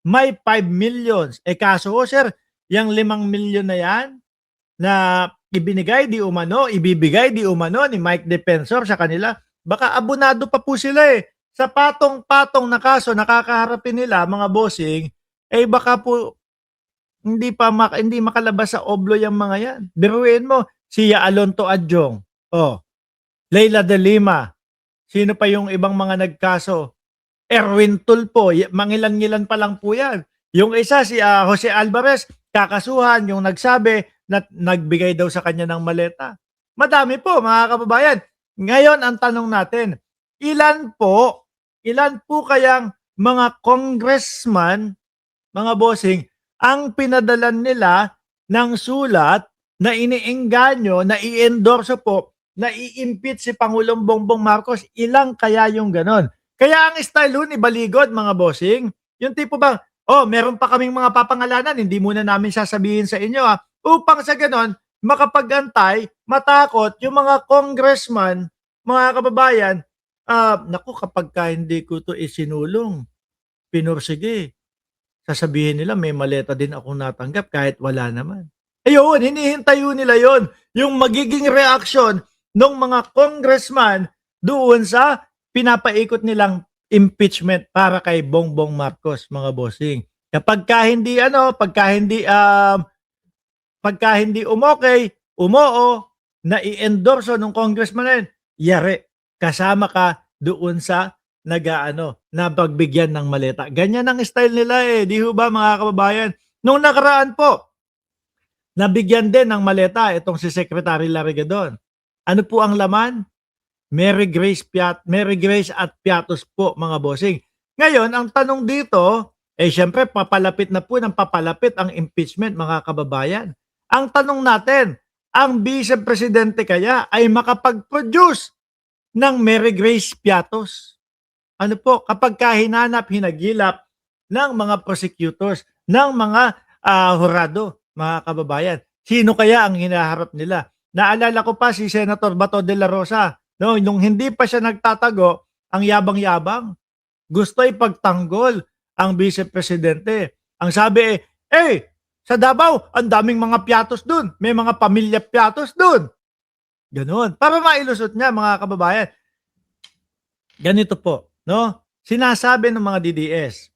may 5 millions. Kaso ho sir, yang 5 milyon na yan na ibibigay di umano ni Mike Defensor sa kanila, baka abonado pa po sila sa patong-patong na kaso nakakaharapin nila mga bossing, baka po hindi makalabas sa oblo yung mga yan. Biruin mo, si Alonto Adjong, Leila de Lima, sino pa yung ibang mga nagkaso? Erwin Tulfo, mangilan-ngilan pa lang po yan. Yung isa, si Jose Alvarez, kakasuhan, yung nagsabi na nagbigay daw sa kanya ng maleta. Madami po, mga kababayan. Ngayon, ang tanong natin, ilan po kayang mga congressman, mga bossing, ang pinadalan nila ng sulat na iniengganyo, na i-endorso po, na i-impeach si Pangulong Bongbong Marcos? Ilang kaya yung ganon? Kaya ang style ho ni Baligod, mga bossing, yung tipo bang, meron pa kaming mga papangalanan, hindi muna namin sasabihin sa inyo upang sa ganon, makapag-antay, matakot yung mga congressman, mga kababayan, naku, kapag hindi ko to isinulong, pinursige, sasabihin nila may maleta din akong natanggap kahit wala naman. Ayun, hinihintay nila yon, yung magiging reaksyon ng mga congressman doon sa pinapaikot nilang impeachment para kay Bongbong Marcos, mga bossing. Pagka hindi umoo, na i-endorso ng congressman na yun, yari, kasama ka doon sa na pagbigyan ng maleta. Ganyan ang style nila di ho ba, mga kababayan? Nung nakaraan po, nabigyan din ng maleta itong si Secretary Larrigadon. Ano po ang laman? Mary Grace at Piatos po, mga bossing. Ngayon, ang tanong dito, syempre papalapit na po ng papalapit ang impeachment, mga kababayan. Ang tanong natin, ang Vice Presidente kaya ay makapag-produce ng Mary Grace Piatos? Ano po, kapag hinagilap ng mga prosecutors, ng mga hurado, mga kababayan, sino kaya ang hinaharap nila? Naalala ko pa si Senator Bato de la Rosa, no, nung hindi pa siya nagtatago, ang yabang-yabang, gusto ipagtanggol ang Vice Presidente. Ang sabi sa Davao, ang daming mga Piatos dun, may mga pamilya Piatos dun. Ganon. Para mailusot niya, mga kababayan. Ganito po, no? Sinasabi ng mga DDS,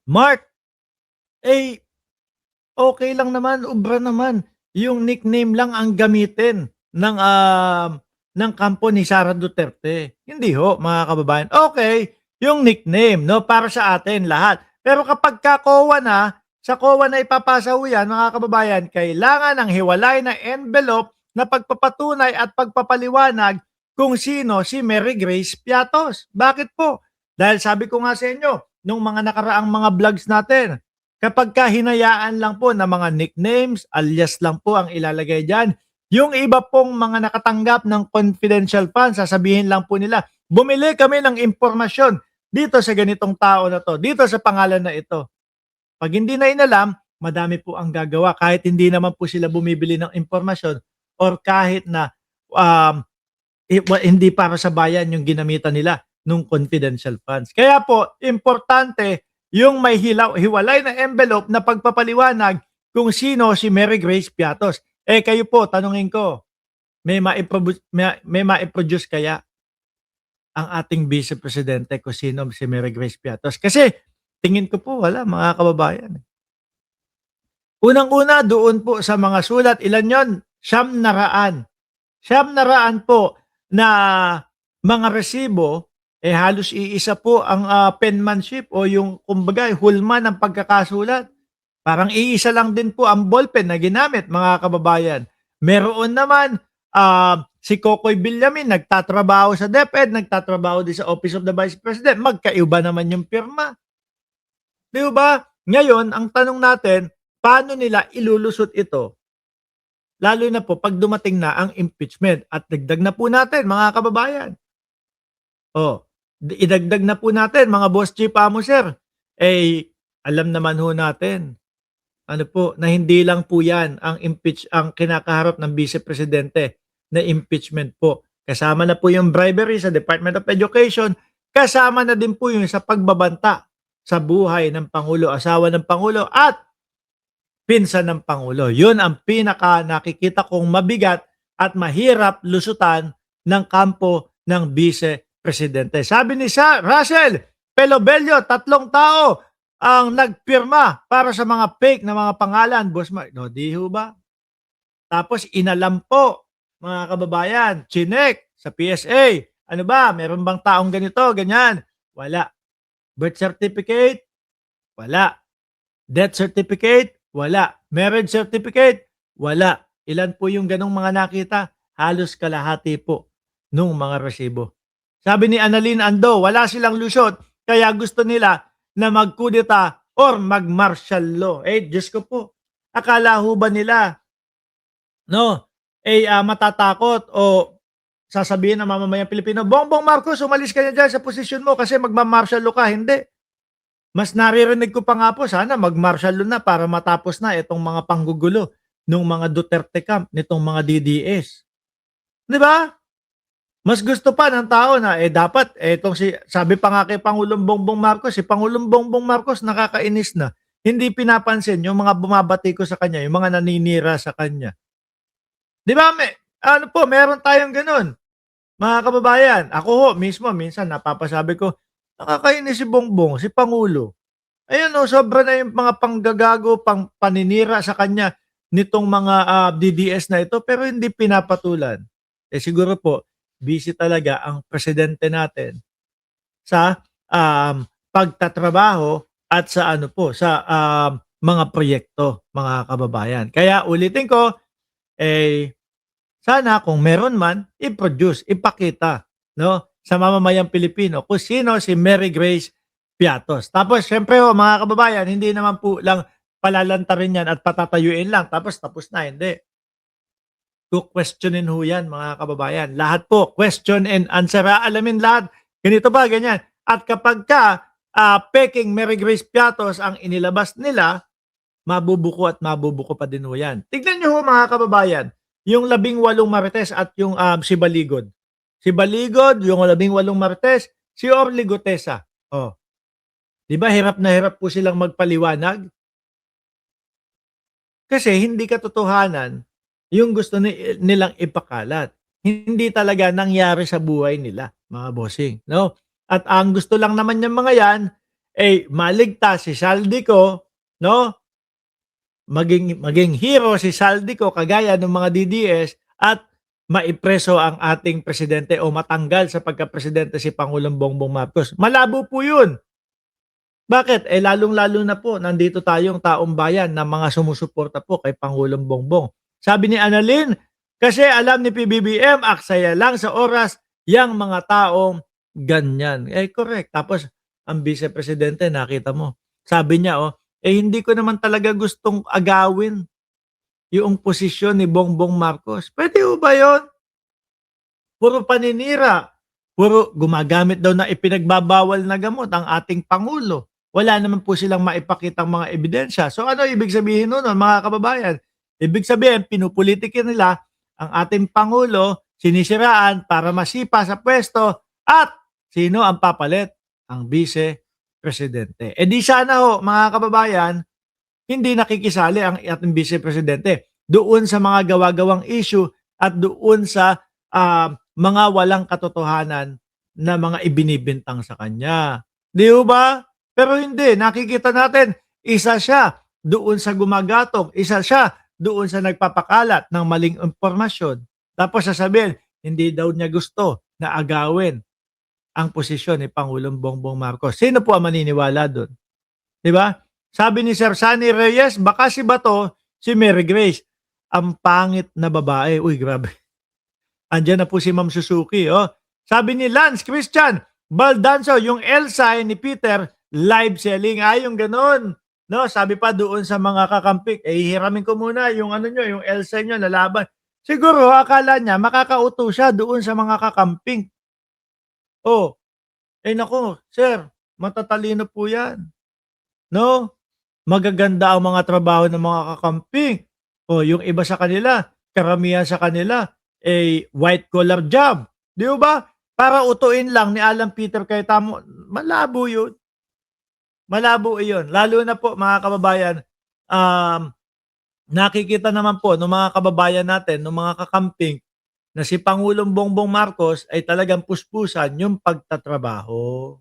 Mark, okay lang naman, ubra naman. Yung nickname lang ang gamitin ng kampo ni Sara Duterte. Hindi ho, mga kababayan. Okay, yung nickname, no, para sa atin lahat. Pero kapag sa COA na ipapasa ho yan, mga kababayan, kailangan ng hiwalay na envelope na pagpapatunay at pagpapaliwanag kung sino si Mary Grace Piatos. Bakit po? Dahil sabi ko nga sa inyo, nung mga nakaraang mga vlogs natin, kapag hinayaan lang po na mga nicknames, alias lang po ang ilalagay dyan, yung iba pong mga nakatanggap ng confidential funds, sasabihin lang po nila, bumili kami ng impormasyon dito sa ganitong tao na to, dito sa pangalan na ito. Pag hindi na inalam, madami po ang gagawa kahit hindi naman po sila bumibili ng impormasyon or kahit na hindi para sa bayan yung ginamitan nila nung confidential funds. Kaya po, importante yung may hiwalay na envelope na pagpapaliwanag kung sino si Mary Grace Piatos. Kayo po, tanungin ko, may maiproduce kaya ang ating Vice Presidente kung sino si Mary Grace Piatos? Kasi tingin ko po wala, mga kababayan. Unang-una doon po sa mga sulat, ilan yon? 900. 900 po na mga resibo, halos iisa po ang penmanship o yung kumbaga hulma ng pagkakasulat. Parang iisa lang din po ang ballpen na ginamit, mga kababayan. Meron naman si Kokoy Villamin, nagtatrabaho sa DepEd, nagtatrabaho din sa Office of the Vice President. Magkaiba naman yung pirma. Di ba? Ngayon, ang tanong natin, paano nila ilulusot ito? Lalo na po pag dumating na ang impeachment. At dagdag na po natin, mga kababayan. Idagdag na po natin, mga Boss Chief Amo Sir. Alam naman ho natin, na hindi lang po yan ang kinakaharap ng Vice Presidente na impeachment po. Kasama na po yung bribery sa Department of Education, kasama na din po yung sa pagbabanta sa buhay ng Pangulo, asawa ng Pangulo at pinsan ng Pangulo. Yun ang pinaka nakikita kong mabigat at mahirap lusutan ng kampo ng Vice Presidente. Sabi ni Russell Pelobello, 3 tao ang nagpirma para sa mga fake na mga pangalan. Boss Mark, no, di ho ba? Tapos inalam po, mga kababayan, chinek sa PSA. Ano ba, meron bang taong ganito, ganyan? Wala. Birth certificate? Wala. Death certificate? Wala. Marriage certificate? Wala. Ilan po yung ganong mga nakita? Halos kalahati po nung mga resibo. Sabi ni Annalyn Ando, wala silang lusot, kaya gusto nila na magkudeta or mag-martial law. Diyos ko po, akala ho ba nila, no, matatakot o sasabihin ng mamamayang Pilipino, Bongbong Marcos, umalis ka na dyan sa posisyon mo kasi magma-martial law ka. Hindi. Mas naririnig ko pa nga po, sana mag-martial law na para matapos na itong mga panggugulo ng mga Duterte camp, nitong mga DDS. Di ba? Mas gusto pa ng tao na dapat sabi pa nga kay Pangulong Bongbong Marcos, si Pangulong Bongbong Marcos nakakainis na. Hindi pinapansin yung mga bumabati ko sa kanya, yung mga naninira sa kanya. Di ba? Meron tayong ganun. Mga kababayan, ako ho, mismo, minsan napapasabi ko, nakakainis si Bongbong, si Pangulo. Ayun sobra na yung mga panggagago, paninira sa kanya nitong mga DDS na ito, pero hindi pinapatulan. Siguro po, busy talaga ang presidente natin sa pagtatrabaho at sa mga proyekto, mga kababayan. Kaya ulitin ko, sana kung meron man, i-produce, ipakita, no, sa mamamayang Pilipino kung sino si Mary Grace Piatos. Tapos syempre mga kababayan, hindi naman po lang palalantarin yan at patatayuin lang tapos na, hindi. Questionin ho yan, mga kababayan. Lahat po, question and answer. Alamin lahat. Ganito ba, ganyan. At kapag peking Mary Grace Piatos ang inilabas nila, mabubuko at mabubuko pa din ho yan. Tignan nyo ho, mga kababayan, yung 18 Marites at yung si Baligod. Si Baligod, yung 18 Marites, si Orly Gutesa. Di ba hirap na hirap po silang magpaliwanag? Kasi hindi katotohanan yung gusto nilang ipakalat. Hindi talaga nangyari sa buhay nila, mga bossing, no? At ang gusto lang naman ng mga yan maligtas si Saldico, no? Maging hero si Saldico kagaya ng mga DDS at maipreso ang ating presidente o matanggal sa pagka-presidente si Pangulong Bongbong Marcos. Malabo po 'yun. Bakit? Lalong-lalo na po nandito tayong taong bayan na mga sumusuporta po kay Pangulong Bongbong. Sabi ni Annalyn, kasi alam ni PBBM, aksaya lang sa oras yang mga taong ganyan. Correct. Tapos, ang Vice Presidente, nakita mo, sabi niya, hindi ko naman talaga gustong agawin yung posisyon ni Bongbong Marcos. Pwede ba yun? Puro paninira. Puro gumagamit daw na ipinagbabawal na gamot ang ating Pangulo. Wala naman po silang maipakitang mga ebidensya. So ano ibig sabihin nun, mga kababayan? Ibig sabihin, pinupolitikin nila ang ating Pangulo, sinisiraan para masipa sa pwesto at sino ang papalit? Ang Vice Presidente. Di sana ho, mga kababayan, hindi nakikisali ang ating Vice Presidente doon sa mga gawa-gawang issue at doon sa mga walang katotohanan na mga ibinibintang sa kanya. Di ba? Pero hindi, nakikita natin, isa siya doon sa gumagatong, isa siya doon sa nagpapakalat ng maling impormasyon. Tapos sasabihin, hindi daw niya gusto na agawin ang posisyon ni Pangulong Bongbong Marcos. Sino po ang maniniwala doon? Di ba? Sabi ni Sir Sunny Reyes, baka si Bato, si Mary Grace, ang pangit na babae. Uy, grabe. Andiyan na po si Ma'am Suzuki. Sabi ni Lance Christian Baldanzo, yung Elsa ni Peter, live selling. Yung ganun. No, sabi pa doon sa mga kakampik, hihiramin ko muna yung yung Elsa nyo na laban. Siguro, akala niya, makakauto siya doon sa mga kakamping. Nako, sir, matatalino po yan. No? Magaganda ang mga trabaho ng mga kakamping. Yung iba sa kanila, karamihan sa kanila, white collar job. Di ba? Para utuin lang ni Alan Peter Cayetano, malabo yun. malabo iyon. Lalo na po mga kababayan, um, nakikita naman po nung mga kababayan natin, nung mga kakamping na si Pangulong Bongbong Marcos ay talagang puspusan yung pagtatrabaho.